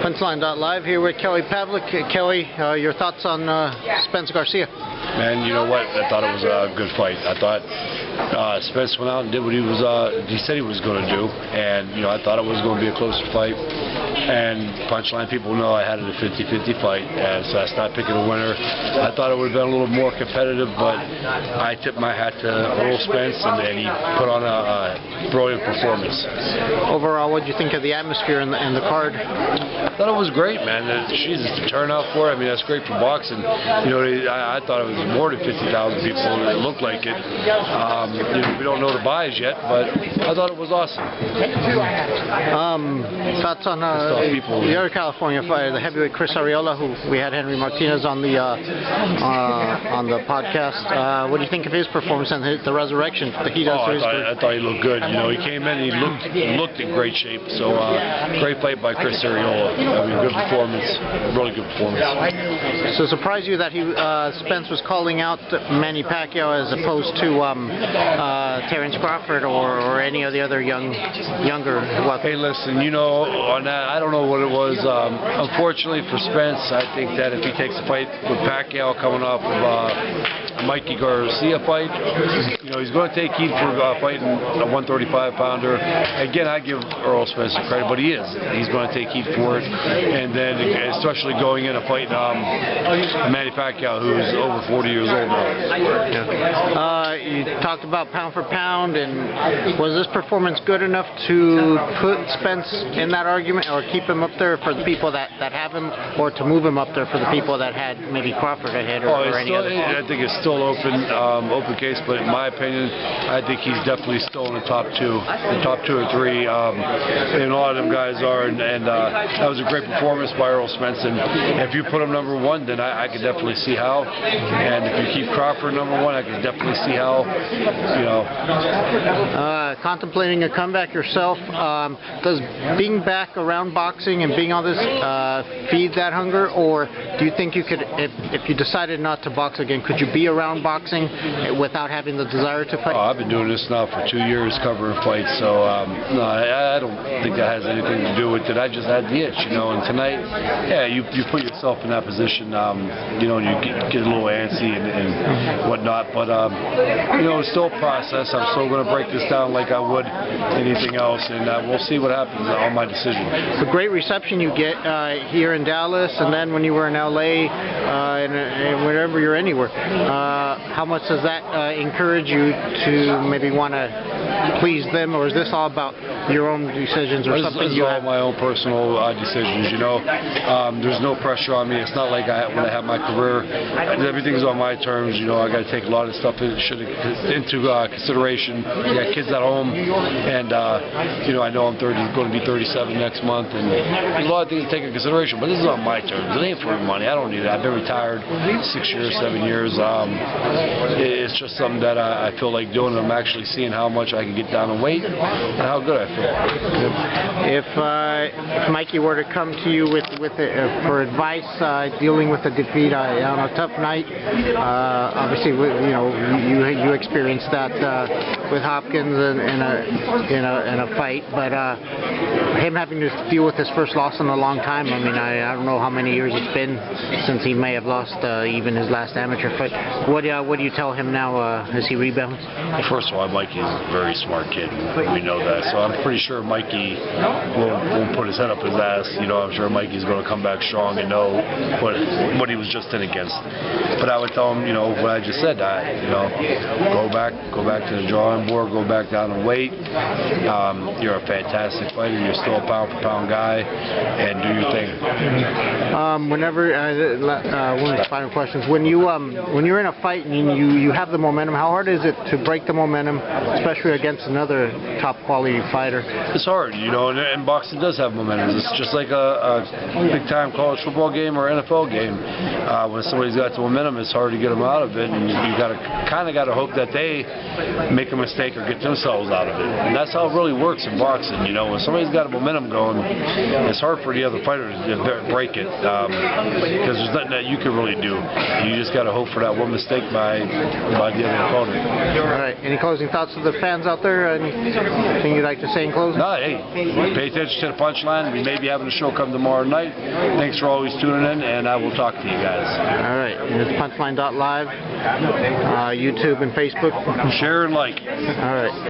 Punchline.live here with Kelly Pavlik. Kelly, your thoughts on Spence Garcia? Man, you know what? I thought it was a good fight. I thought Spence went out and did what he said he was going to do, and I thought it was going to be a closer fight. And Punchline people know I had it a 50-50 fight, and so I stopped picking a winner. I thought it would have been a little more competitive, but I tipped my hat to Errol Spence, and he put on a brilliant performance. Overall, what did you think of the atmosphere in the card? I thought it was great, man. Jesus, the turnout for it. I mean, that's great for boxing. I thought it was more than 50,000 people. It looked like it. We don't know the buys yet, but I thought it was awesome. Thoughts on the other California fighter, the heavyweight Chris Arreola, who we had Henry Martinez on the podcast. What do you think of his performance and the resurrection that he does? I thought he looked good. He came in, he looked in great shape. So great fight by Chris Arreola. I mean, good performance, really good performance. So surprised you that Spence was calling out Manny Pacquiao as opposed to Terrence Crawford or any of the other younger? Hey, listen, on that, I don't know what it was. Unfortunately for Spence, I think that if he takes a fight with Pacquiao coming off of Mikey Garcia fight, he's going to take heat for fighting a 135-pounder. Again, I give Errol Spence credit, but he's going to take heat for it. And then, especially going in and fighting Manny Pacquiao, who's over 40 years old now. You talked about pound for pound, and was this performance good enough to put Spence in that argument, or keep him up there for the people that have him, or to move him up there for the people that had maybe Crawford ahead or any other? I think it's still open case, but in my opinion, I think he's definitely still in the top two or three, and a lot of them guys are, and that was a great performance by Errol Spence, and if you put him number one, then I could definitely see how, and if you keep Crawford number one, I could definitely see how, Contemplating a comeback yourself, does being back around boxing and being all this feed that hunger, or do you think you could, if you decided not to box again, could you be around boxing without having the desire to fight? I've been doing this now for 2 years covering fights, so no, I don't think that has anything to do with it. I just had the itch, and tonight, you put yourself in that position, and you get a little antsy and whatnot, but it's still a process. I'm still going to break this down like I would anything else, and we'll see what happens on my decision. The great reception you get here in Dallas, and then when you were in LA, and wherever you're anywhere, how much does that encourage you to maybe want to please them, or is this all about your own decisions or something you have? This is all my own personal decisions, There's no pressure on me. It's not like when I have my career, everything's on my terms, I got to take a lot of stuff into consideration. I got kids at home, and I know I'm going to be 37 next month, and there's a lot of things to take into consideration, but this is on my terms. It ain't for money. I don't need it. I've been retired 6 years, 7 years. It's just something that I feel like doing. I'm actually seeing how much I can get down in weight and how good I feel. If Mikey were to come to you for advice dealing with a defeat on a tough night, obviously you experienced that with Hopkins in a fight, but him having to deal with his first loss in a long time. I mean, I don't know how many years it's been since he may have lost even his last amateur fight. What do you tell him now as he rebounds? Well, first of all, Mikey's a very smart kid. We know that, so I'm pretty sure Mikey won't put his head up his ass. I'm sure Mikey's going to come back strong and know what he was just in against. But I would tell him, what I just said. Go back to the drawing board. Go back down in weight. You're a fantastic fighter. You're still a pound-for-pound guy, and do your thing. One of the final questions: when you're in a fight and you have the momentum, how hard is it to break the momentum, especially against another top-quality fighter? It's hard, and boxing does have momentum. It's just like a big-time college football game or NFL game. When somebody's got the momentum, it's hard to get them out of it, and you got to hope that they make a mistake or get themselves out of it. And that's how it really works in boxing. When somebody's got a momentum going, it's hard for the other fighter to break it, because there's nothing that you can really do. You just got to hope for that one mistake by the other opponent. All right. Any closing thoughts to the fans out there? Anything you'd like to say? say in closing? No, hey, pay attention to the punchline. We may be having a show come tomorrow night. Thanks for always tuning in, and I will talk to you guys. All right. And it's punchline.live, YouTube and Facebook. Share and like. All right.